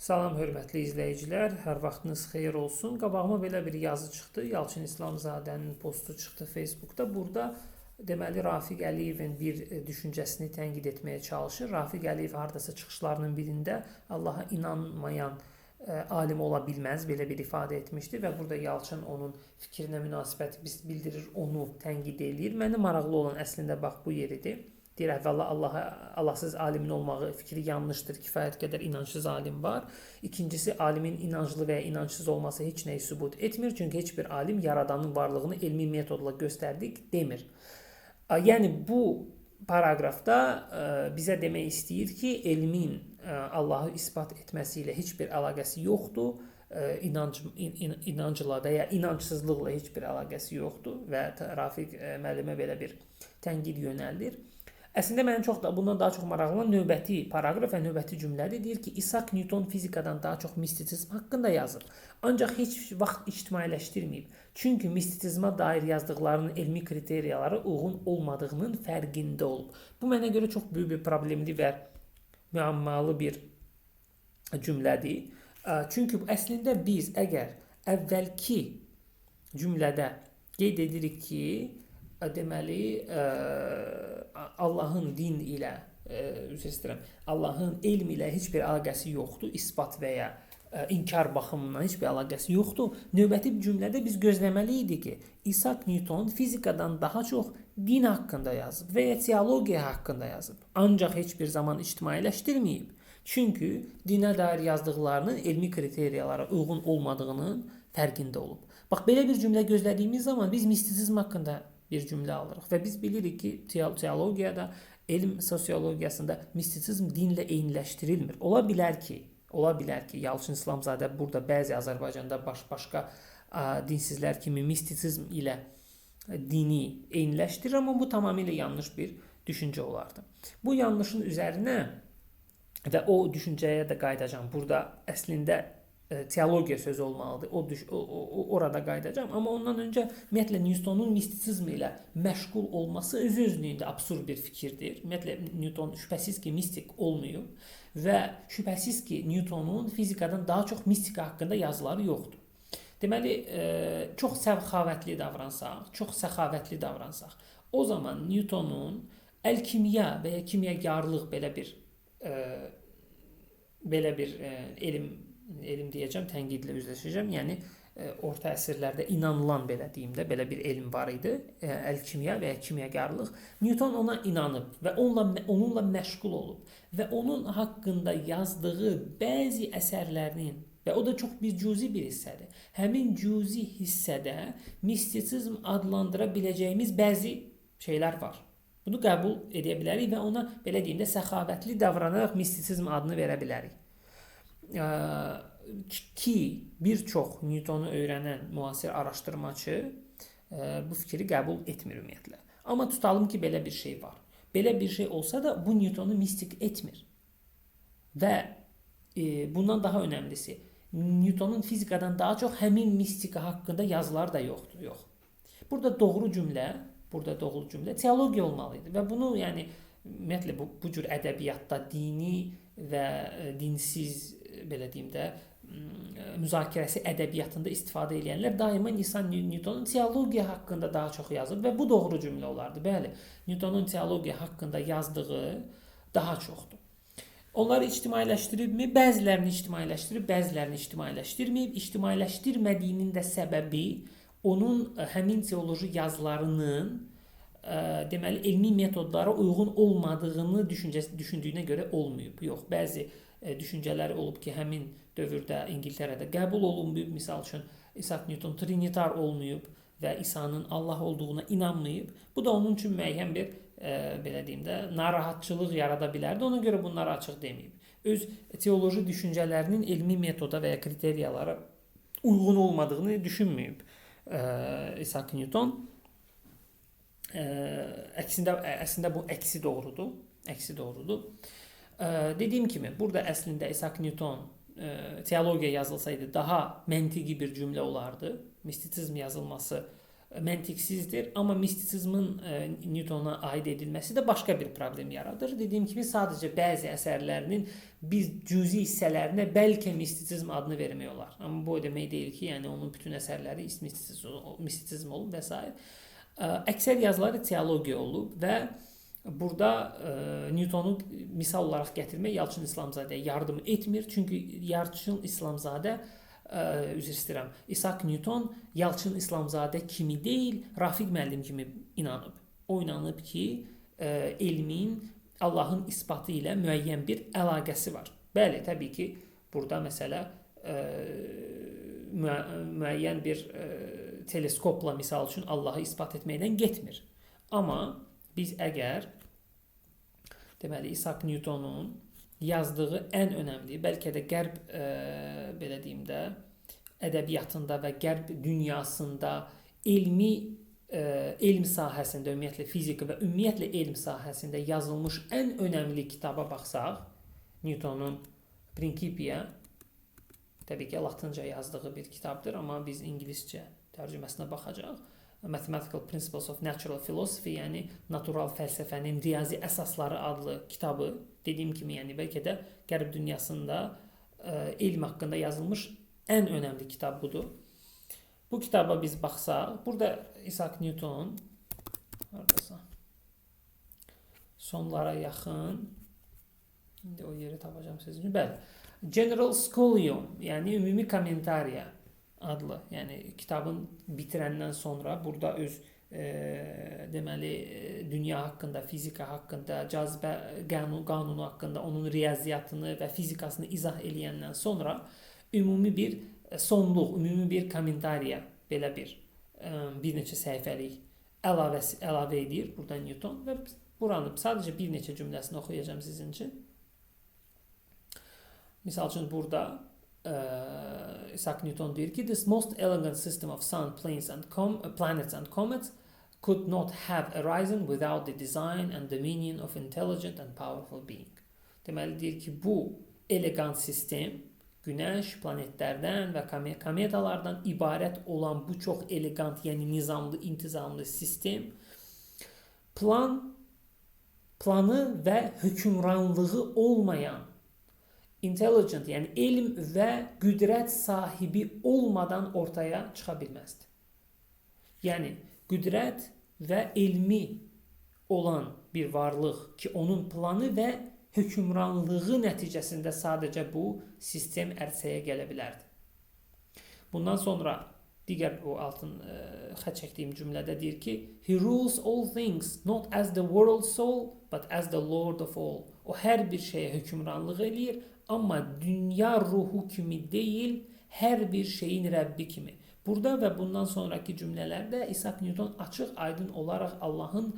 Salam hörmətli izləyicilər, hər vaxtınız xeyir olsun. Qabağıma belə bir yazı çıxdı. Yalçın İslamzadənin postu çıxdı Facebookda. Burada deməli Rafiq Əliyevin bir düşüncəsini tənqid etməyə çalışır. Rafiq Əliyev hardasa çıxışlarının birində Allaha inanmayan alim ola bilməz belə bir ifadə etmişdi və burada Yalçın onun fikrinə münasibət bildirir, onu tənqid eləyir. Mənə maraqlı olan əslində bax bu yeridir. Deyir, əvvəla Allahsız alimin olmağı fikri yanlışdır, kifayət qədər inançsız alim var. İkincisi, alimin inanclı və ya inançsız olması heç nəyi sübut etmir, çünki heç bir alim yaradanın varlığını elmi metodla göstərdik demir. Yəni bu paragrafda bizə demək istəyir ki, elmin Allahı isbat etməsi ilə heç bir əlaqəsi yoxdur. İnancla və ya inançsızlıqla heç bir əlaqəsi yoxdur və Rafiq müəllimə belə bir tənqid yönəldir. Əslində mənim bundan daha çox maraqlanan növbəti paragraf və növbəti cümlədir. Deyir ki, İsaac Newton fizikadan daha çox mistisizm haqqında yazır. Ancaq heç vaxt ictimailəşdirməyib. Çünki mistisizmə dair yazdıqlarının elmi kriteriyalara uyğun olmadığının fərqində olub. Bu mənə görə çox böyük bir problemli və müəmmalı bir cümlədir. Çünki əslində biz əgər əvvəlki cümlədə qeyd edirik ki, deməli Allahın din ilə, üzr istəyirəm, Allahın elm ilə heç bir əlaqəsi yoxdur, isbat və ya inkar baxımından heç bir əlaqəsi yoxdur. Növbəti cümlədə biz gözləməli idik ki, İsaac Newton fizikadan daha çox din haqqında yazıb və ya teologiya haqqında yazıb. Ancaq heç bir zaman ictimailəşdirməyib. Çünki dinə dair yazdıqlarının elmi kriteriyalara uyğun olmadığının fərqində olub. Bax, belə bir cümlə gözlədiyimiz zaman biz mistisizm haqqında bir cümlə alırıq və biz bilirik ki, teologiyada, elm sosiologiyasında mistisizm dinlə eyniləşdirilmir. Ola bilər ki, Yalçın İslamzadə burada bəzi Azərbaycanda başqa dinsizlər kimi mistisizm ilə dini eyniləşdirir, amma bu tamamilə yanlış bir düşüncə olardı. Bu yanlışın üzərinə və o düşüncəyə də qayıdacağam. Burada əslində teologiya sözü olmalıdır. Orada qayıdacağam. Amma ondan öncə ümumiyyətlə Newtonun mistisizm ilə məşğul olması öz-özlüyündə absurd bir fikirdir. Ümumiyyətlə Newton şübhəsiz ki, mistik olmayıb və şübhəsiz ki, Newtonun fizikadan daha çox mistika haqqında yazıları yoxdur. Deməli, çox səxavətli davransaq, o zaman Newtonun əl-kimya və ya kimyagarlıq belə bir elm deyəcəm, tənqidlə üzləşəcəm. Yəni orta əsrlərdə inanılan belə bir elm var idi, əl-kimya və ya kimyagarlıq. Newton ona inanıb və onunla məşğul olub və onun haqqında yazdığı bəzi əsərlərinin və o da çox bir cüzi bir hissədir. Həmin cüzi hissədə mistisizm adlandıra biləcəyimiz bəzi şeylər var. Bunu qəbul edə bilərik və ona belə deyim də səxavətli davranaraq mistisizm adını verə bilərik. Ki bir çox Newtonu öyrənən müasir araşdırmaçı bu fikri qəbul etmir ümumiyyətlə. Amma tutalım ki, belə bir şey var. Belə bir şey olsa da bu Newtonu mistik etmir. Və bundan daha önəmlisi, Newtonun fizikadan daha çox həmin mistika haqqında yazılar da yoxdur. Yox. Burada doğru cümlə teologiya olmalı idi və bunu yəni ümumiyyətlə bu cür ədəbiyyatda dini və dinsiz belə deyim də müzakirəsi ədəbiyyatında istifadə edənlər daima Newtonun teologiya haqqında daha çox yazıb və bu doğru cümlə olardı. Bəli, Newtonun teologiya haqqında yazdığı daha çoxdur. Onları ictimailəşdiribmi? Bəzilərini ictimailəşdirib, bəzilərini ictimailəşdirməyib. İctimailəşdirmədiyinin də səbəbi onun həmin teoloji yazılarının deməli elmi metodlara uyğun olmadığını düşündüyünə görə olmayıb. Yox, bəzi düşüncələri olub ki, həmin dövrdə İngiltərədə qəbul olunmayıb. Misal üçün İsaac Newton trinitar olmayıb və İsa'nın Allah olduğuna inanmayıb. Bu da onun üçün müəyyən bir belə deyim də narahatçılıq yarada bilərdi. Ona görə bunları açıq deməyib. Öz teoloji düşüncələrinin elmi metoda və ya kriteriyalara uyğun olmadığını düşünməyib İsaac Newton. Əslində bu əksi doğrudur. Dediyim kimi, burada əslində İsaac Newton teologiya yazılsaydı daha məntiqi bir cümlə olardı. Mistisizm yazılması məntiqsizdir, amma mistisizmin Newtona aid edilməsi də başqa bir problem yaradır. Dediyim kimi sadəcə bəzi əsərlərinin biz cüzi hissələrinə bəlkə mistisizm adını vermək olar. Amma bu o demək deyil ki, yəni onun bütün əsərləri mistisizm olub və s. Əksər yazıları teologiya olub və burada Newtonu misal olaraq gətirmək Yalçın İslamzadəyə yardım etmir. Çünki Yalçın İslamzadə üzr istəyirəm. İsaac Newton Yalçın İslamzadə kimi deyil, Rafiq müəllim kimi inanıb. O inanıb ki, elmin Allahın isbatı ilə müəyyən bir əlaqəsi var. Bəli, təbii ki, burada məsələ müəyyən bir teleskopla misal üçün Allahı isbat etməkdən getmir. Amma biz əgər deməli İsaac Newtonun yazdığı ən önəmli, bəlkə də qərb belə deyim də, ədəbiyyatında və qərb dünyasında elm sahəsində, ümumiyyətlə fizika və ümumiyyətlə elm sahəsində yazılmış ən önəmli kitaba baxsaq, Newtonun Principia, təbii ki, latınca yazdığı bir kitabdır, amma biz ingiliscə tərcüməsinə baxacağıq. Mathematical Principles of Natural Philosophy, yəni natural fəlsəfənin riyazi əsasları adlı kitabı, dediyim kimi, yəni bəlkə də qərb dünyasında elm haqqında yazılmış ən önəmli kitab budur. Bu kitaba biz baxsaq, burada Isaac Newton sonlara yaxın, indi o yeri tapacağım sizin üçün. Bəli, General Scholium, yəni ümumi kommentariya adlı, yəni kitabın bitirəndən sonra burada öz deməli dünya haqqında, fizika haqqında, cazibə qanunu haqqında, onun riyaziyyatını və fizikasını izah eləyəndən sonra ümumi bir sonluq, ümumi bir kommentariya, belə bir neçə səhifəlik əlavə edir burada Newton və buranı sadəcə bir neçə cümləsini oxuyacağım sizin üçün. Misal üçün burada Isaac Newton deyir ki, this most elegant system of sun, planets and comets could not have arisen without the design and dominion of intelligent and powerful being. Deməli deyir ki, bu elegant sistem Günəş, planetlərdən və kometalardan ibarət olan bu çox elegant, yəni nizamlı, intizamlı sistem planı və hökmranlığı olmayan intelligent, yəni elm və qüdrət sahibi olmadan ortaya çıxa bilməzdi. Yəni qüdrət və elmi olan bir varlıq ki, onun planı və hökmranlığı nəticəsində sadəcə bu sistem ərsəyə gələ bilərdi. Bundan sonra digər o altın xətt çəkdiyim cümlədə deyir ki, he rules all things not as the world soul but as the Lord of all. O hər bir şeyə hökmranlıq eləyir, amma dünya ruhu kimi deyil, hər bir şeyin Rəbbi kimi. Burada və bundan sonraki cümlələrdə Isaac Newton açıq aydın olaraq Allahın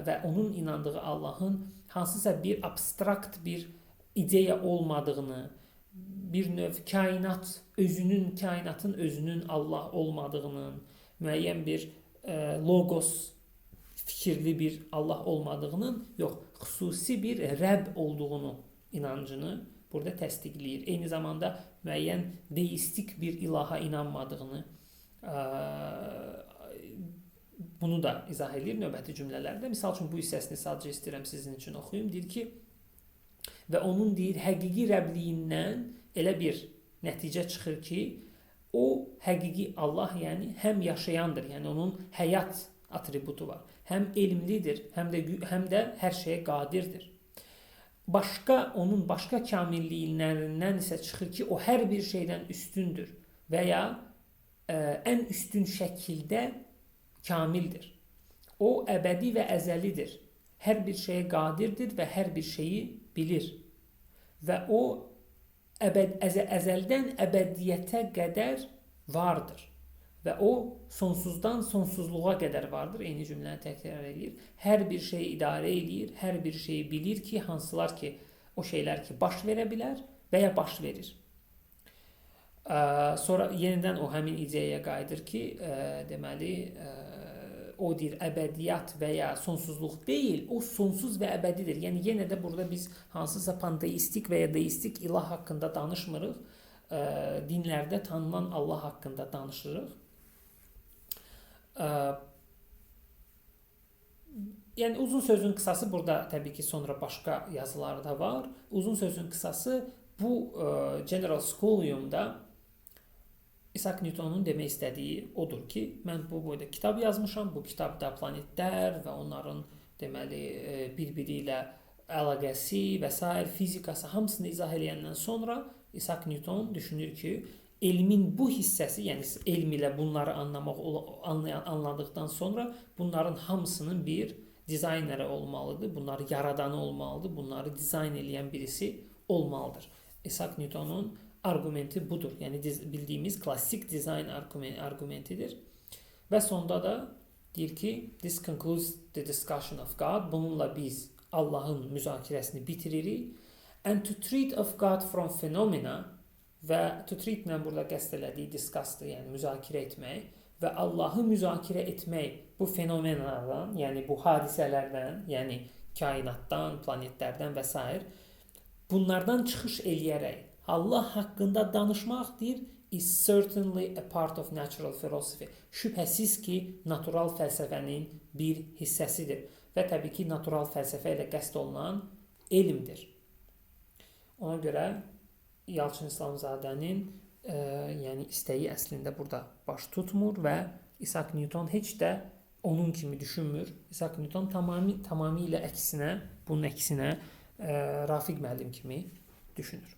və onun inandığı Allahın hansısa bir abstrakt bir ideya olmadığını, bir növ kainatın özünün Allah olmadığının, müəyyən bir logos fikirli bir Allah olmadığının, yox, xüsusi bir Rəbb olduğunu inancını burada təsdiqləyir. Eyni zamanda müəyyən deistik bir ilaha inanmadığını bunu da izah edir növbəti cümlələrdə. Misal üçün bu hissəsini sadəcə istəyirəm sizin üçün oxuyum. Deyir ki, və onun deyir həqiqi Rəbliyindən elə bir nəticə çıxır ki, o həqiqi Allah, yəni həm yaşayandır, yəni onun həyat atributu var. Həm elmlidir, həm də hər şeyə qadirdir. Onun başqa kamilliklərindən isə çıxır ki, o hər bir şeydən üstündür və ya ən üstün şəkildə kamildir. O əbədi və əzəlidir. Hər bir şeyə qadirdir və hər bir şeyi bilir. Və o əzəldən əbədiyyətə qədər vardır. Və o sonsuzdan sonsuzluğa qədər vardır. Eyni cümləni təkrar edir. Hər bir şeyi idarə edir, hər bir şeyi bilir ki, hansılar ki, o şeylər ki, baş verə bilər və ya baş verir. Sonra yenidən o həmin ideyaya qayıdır ki, deməli, o deyir əbədiyyat və ya sonsuzluq deyil, o sonsuz və əbədidir. Yəni yenə də burada biz hansısa panteistik və ya deistik ilah haqqında danışmırıq. Dinlərdə tanınan Allah haqqında danışırıq. Yəni uzun sözün qısası burada təbii ki sonra başqa yazılar da var. Uzun sözün qısası bu General Scholium'da Isaac Newton'un demək istədiyi odur ki, mən bu boyda kitab yazmışam. Bu kitabda planetlər və onların deməli bir-biri ilə əlaqəsi və sair fizikası hamısını izah edəndən sonra Isaac Newton düşünür ki, elmin bu hissəsi, yəni elm ilə bunları anladıqdan sonra bunların hamısının bir dizayneri olmalıdır. Bunları yaradanı olmalıdır. Bunları dizayn edən birisi olmalıdır. Isaac Newton'un argumenti budur. Yəni bildiyimiz klassik dizayn argumentidir. Və sonda da deyir ki, this concludes the discussion of God. Bununla biz Allahın müzakirəsini bitiririk. And to treat of God from phenomena və to treat ilə burada qəsd elədiyi discussdır, yəni müzakirə etmək və Allahı müzakirə etmək bu fenomenlardan, yəni bu hadisələrdən, yəni kainatdan, planetlərdən və s. bunlardan çıxış eləyərək Allah haqqında danışmaq deyir is certainly a part of natural philosophy. Şübhəsiz ki, natural fəlsəfənin bir hissəsidir və təbii ki, natural fəlsəfə ilə qəsd olunan elmdir. Ona görə Yalçın İslamzadənin yəni istəyi əslində burada baş tutmur və Isaac Newton heç də onun kimi düşünmür. Isaac Newton tamamilə əksinə, bunun əksinə Rafiq müəllim kimi düşünür.